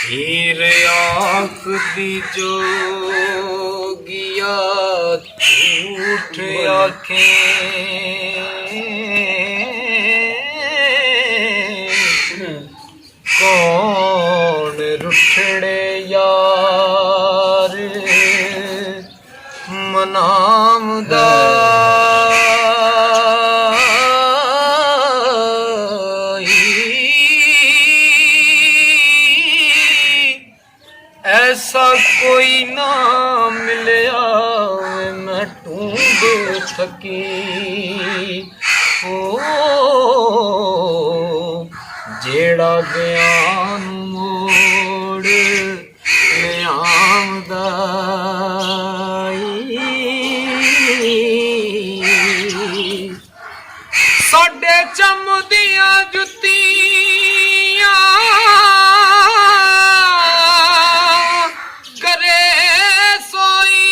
हीर आँख दी जोगिया झूठ आखें कौन रुठड़े यार मनामदा ऐसा कोई ना मिलया मैं ढूंढ सकी ओ जेड़ा बयान मोड़ ले आमदा साडे चमदियां जुत्तियां करे सोई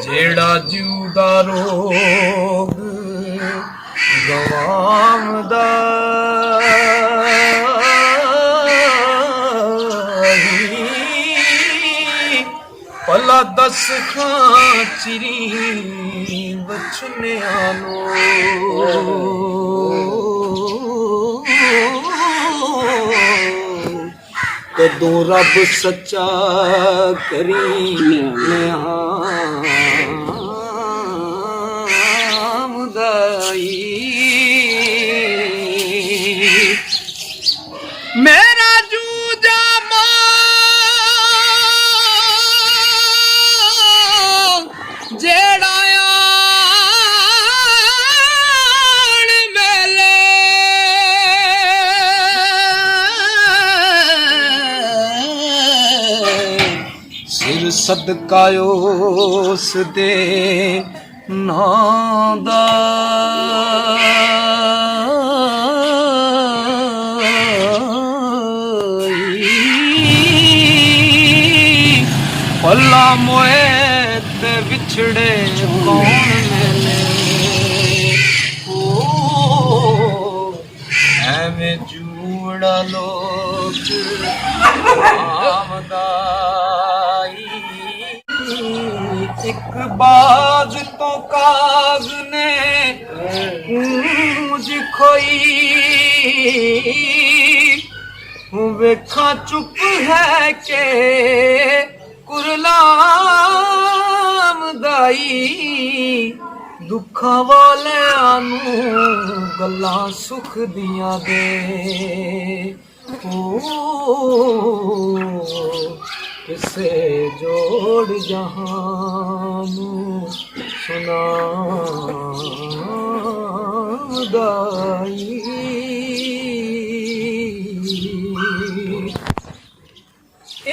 जेड़ा जीवदा रोग गवामदा भला दस खां चिरी बचनिया नो कदों रब सच्चा करी नियामदाई मेरा जूजा जेड़ा आन मेले सिर सदकायो उस दे नां दा भला मोए ते विछड़े कौन मिले ओ एवें जूड़ा लोग आमदाई एक बाग तो काग ने मुझ खोई वेखा चुप है के कुरलाम दाई दुखा वालियां नू गल्लां सुख दियां दे ओ किसे जोड़ जहां नू सुनाम दाई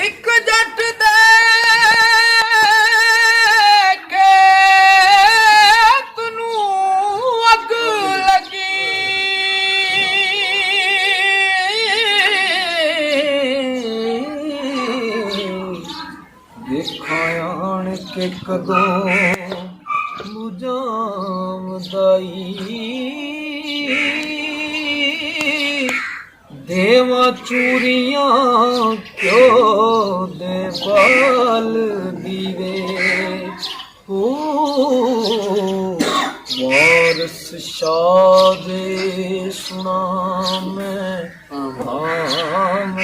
एक जट दे के तनू अग लगी देखा आन के कदों बुझामदाई देवा चूरियां क्यों दे बाल दीवे ओ वारस शाह दे सुना मैं भाम